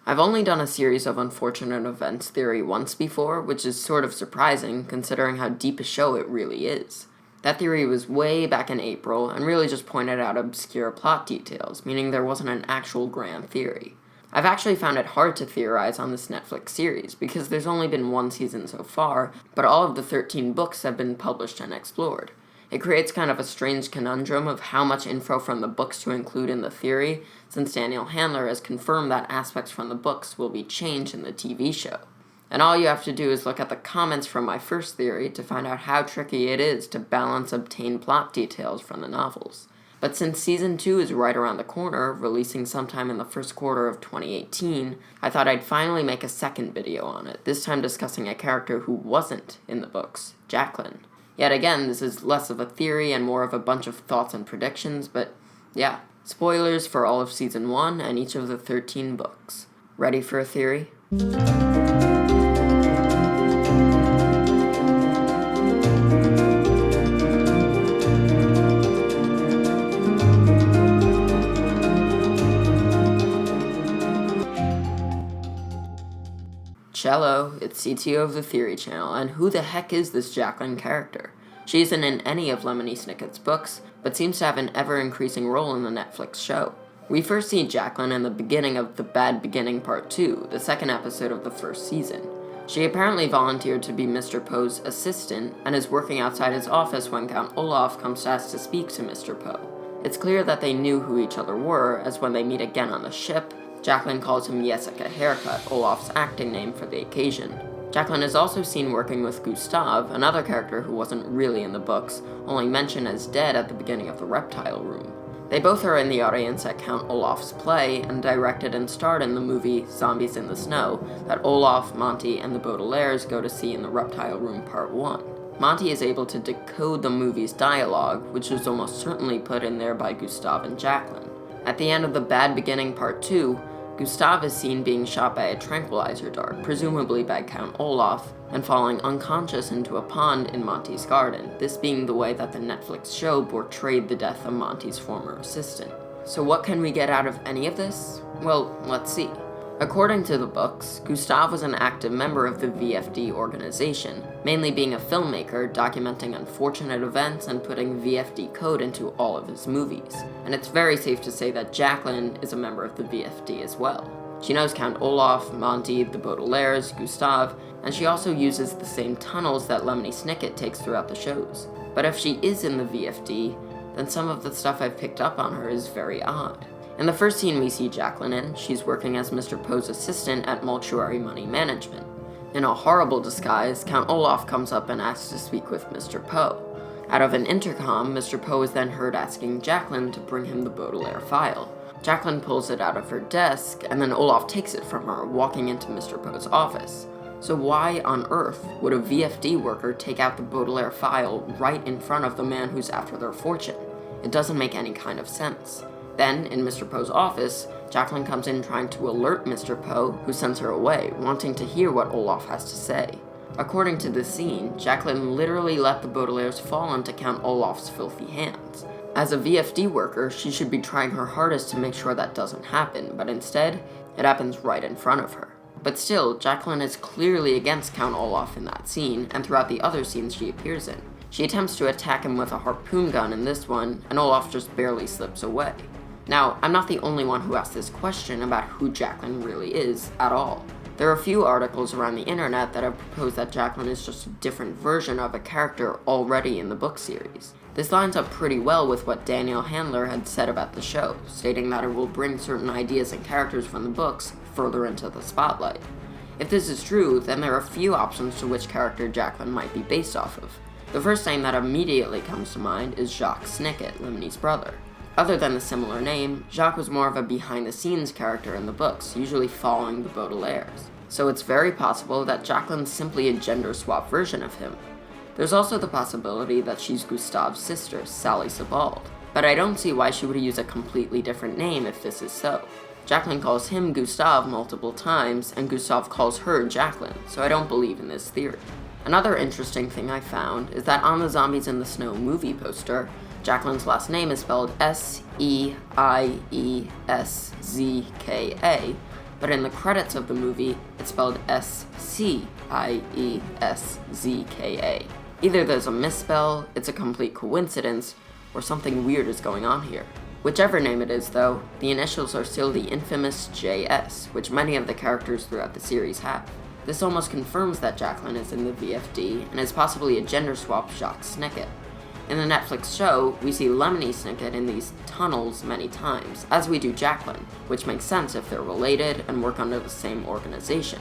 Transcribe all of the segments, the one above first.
I've only done a series of unfortunate events theory once before, which is sort of surprising considering how deep a show it really is. That theory was way back in April and really just pointed out obscure plot details, meaning there wasn't an actual grand theory. I've actually found it hard to theorize on this Netflix series because there's only been one season so far, but all of the 13 books have been published and explored. It creates kind of a strange conundrum of how much info from the books to include in the theory, since Daniel Handler has confirmed that aspects from the books will be changed in the TV show. And all you have to do is look at the comments from my first theory to find out how tricky it is to balance obtained plot details from the novels. But since Season 2 is right around the corner, releasing sometime in the first quarter of 2018, I thought I'd finally make a second video on it, this time discussing a character who wasn't in the books, Jacquelyn. Yet again, this is less of a theory and more of a bunch of thoughts and predictions, but yeah, spoilers for all of Season 1 and each of the 13 books. Ready for a theory? Cello, it's CTO of the Theory channel, and who the heck is this Jacquelyn character? She isn't in any of Lemony Snicket's books, but seems to have an ever-increasing role in the Netflix show. We first see Jacquelyn in the beginning of The Bad Beginning Part 2, the second episode of the first season. She apparently volunteered to be Mr. Poe's assistant, and is working outside his office when Count Olaf comes to ask to speak to Mr. Poe. It's clear that they knew who each other were, as when they meet again on the ship, Jacquelyn calls him Jessica Haircut, Olaf's acting name for the occasion. Jacquelyn is also seen working with Gustav, another character who wasn't really in the books, only mentioned as dead at the beginning of the Reptile Room. They both are in the audience at Count Olaf's play, and directed and starred in the movie Zombies in the Snow, that Olaf, Monty, and the Baudelaires go to see in the Reptile Room Part 1. Monty is able to decode the movie's dialogue, which was almost certainly put in there by Gustav and Jacquelyn. At the end of The Bad Beginning Part 2, Gustav is seen being shot by a tranquilizer dart, presumably by Count Olaf, and falling unconscious into a pond in Monty's garden, this being the way that the Netflix show portrayed the death of Monty's former assistant. So what can we get out of any of this? Well, let's see. According to the books, Gustav was an active member of the VFD organization, mainly being a filmmaker documenting unfortunate events and putting VFD code into all of his movies. And it's very safe to say that Jacquelyn is a member of the VFD as well. She knows Count Olaf, Monty, the Baudelaires, Gustav, and she also uses the same tunnels that Lemony Snicket takes throughout the shows. But if she is in the VFD, then some of the stuff I've picked up on her is very odd. In the first scene we see Jacquelyn in, she's working as Mr. Poe's assistant at Mortuary Money Management. In a horrible disguise, Count Olaf comes up and asks to speak with Mr. Poe. Out of an intercom, Mr. Poe is then heard asking Jacquelyn to bring him the Baudelaire file. Jacquelyn pulls it out of her desk, and then Olaf takes it from her, walking into Mr. Poe's office. So why on earth would a VFD worker take out the Baudelaire file right in front of the man who's after their fortune? It doesn't make any kind of sense. Then, in Mr. Poe's office, Jacquelyn comes in trying to alert Mr. Poe, who sends her away, wanting to hear what Olaf has to say. According to this scene, Jacquelyn literally let the Baudelaires fall into Count Olaf's filthy hands. As a VFD worker, she should be trying her hardest to make sure that doesn't happen, but instead, it happens right in front of her. But still, Jacquelyn is clearly against Count Olaf in that scene, and throughout the other scenes she appears in. She attempts to attack him with a harpoon gun in this one, and Olaf just barely slips away. Now, I'm not the only one who asked this question about who Jacquelyn really is, at all. There are a few articles around the internet that have proposed that Jacquelyn is just a different version of a character already in the book series. This lines up pretty well with what Daniel Handler had said about the show, stating that it will bring certain ideas and characters from the books further into the spotlight. If this is true, then there are a few options to which character Jacquelyn might be based off of. The first name that immediately comes to mind is Jacques Snicket, Lemony's brother. Other than the similar name, Jacques was more of a behind-the-scenes character in the books, usually following the Baudelaires. So it's very possible that Jacquelyn's simply a gender-swap version of him. There's also the possibility that she's Gustav's sister, Sally Sebald, but I don't see why she would use a completely different name if this is so. Jacquelyn calls him Gustav multiple times, and Gustav calls her Jacquelyn, so I don't believe in this theory. Another interesting thing I found is that on the Zombies in the Snow movie poster, Jacquelyn's last name is spelled S-E-I-E-S-Z-K-A, but in the credits of the movie, it's spelled S-C-I-E-S-Z-K-A. Either there's a misspell, it's a complete coincidence, or something weird is going on here. Whichever name it is, though, the initials are still the infamous JS, which many of the characters throughout the series have. This almost confirms that Jacquelyn is in the VFD, and is possibly a gender-swapped Jacques Snicket. In the Netflix show, we see Lemony Snicket in these tunnels many times, as we do Jacquelyn, which makes sense if they're related and work under the same organization.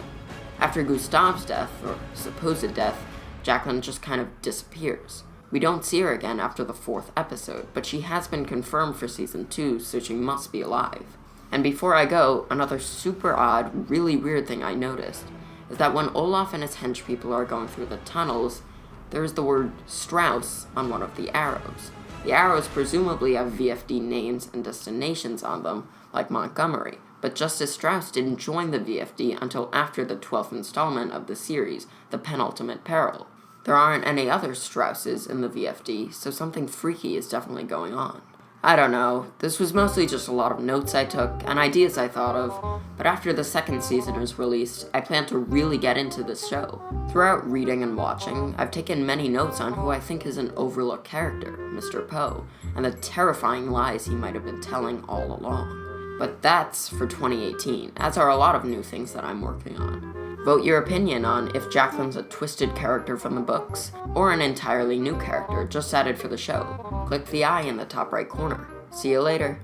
After Gustave's death, or supposed death, Jacquelyn just kind of disappears. We don't see her again after the 4th episode, but she has been confirmed for season 2, so she must be alive. And before I go, another super odd, really weird thing I noticed is that when Olaf and his henchpeople are going through the tunnels, there is the word Strauss on one of the arrows. The arrows presumably have VFD names and destinations on them, like Montgomery, but Justice Strauss didn't join the VFD until after the 12th installment of the series, The Penultimate Peril. There aren't any other Strausses in the VFD, so something freaky is definitely going on. I don't know, this was mostly just a lot of notes I took and ideas I thought of, but after the 2nd season is released, I plan to really get into this show. Throughout reading and watching, I've taken many notes on who I think is an overlooked character, Mr. Poe, and the terrifying lies he might have been telling all along. But that's for 2018, as are a lot of new things that I'm working on. Vote your opinion on if Jacquelyn's a twisted character from the books, or an entirely new character just added for the show. Click the eye in the top right corner. See you later.